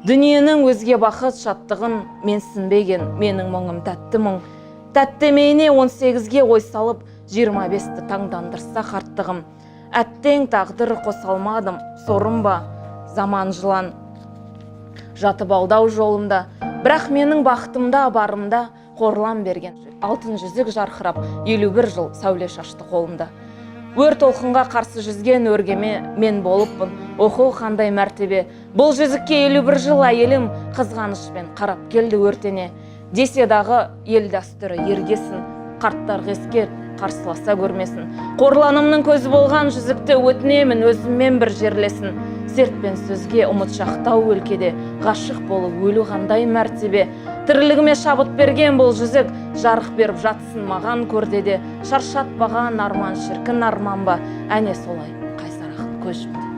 Дүниенің өзге бақыт шаттығын менсінбеген менің мұңым тәтті мұң. Тәттемейіне 18-ге ой салып, 25-ті таңдандырса қарттығым. Әттең тағдыр қосалмадым, сорым ба, заман жылан. Жатып алдау жолымда, бірақ менің бақытымда, барымда қорлан берген. Алтын жүзік жарқырап, 51 жыл сәуле шашты қолымда. Өр толқынға қарсы жүзген өргеме мен болыппын, оқу қандай мәртебе. Бұл жүзікке 51 жыл әйелім қызғанышпен қарап келді өртене. Десе дағы ел дәстүрі ергесін, қарттар ғескер қарсыласа көрмесін. Қорланымның көзі болған жүзікті өтінемін өзіммен бір жерлесін. Сертпен сөзге ұмыт шақтау өлкеде, ғашық болып өлу қандай мәртебе. Тірлігіме шабыт берген бұл жүзік, жарық беріп жатсын маған көрдеде. Шаршатпаған арман шіркін арман ба, әне солай қайсар ақын көз жұмды.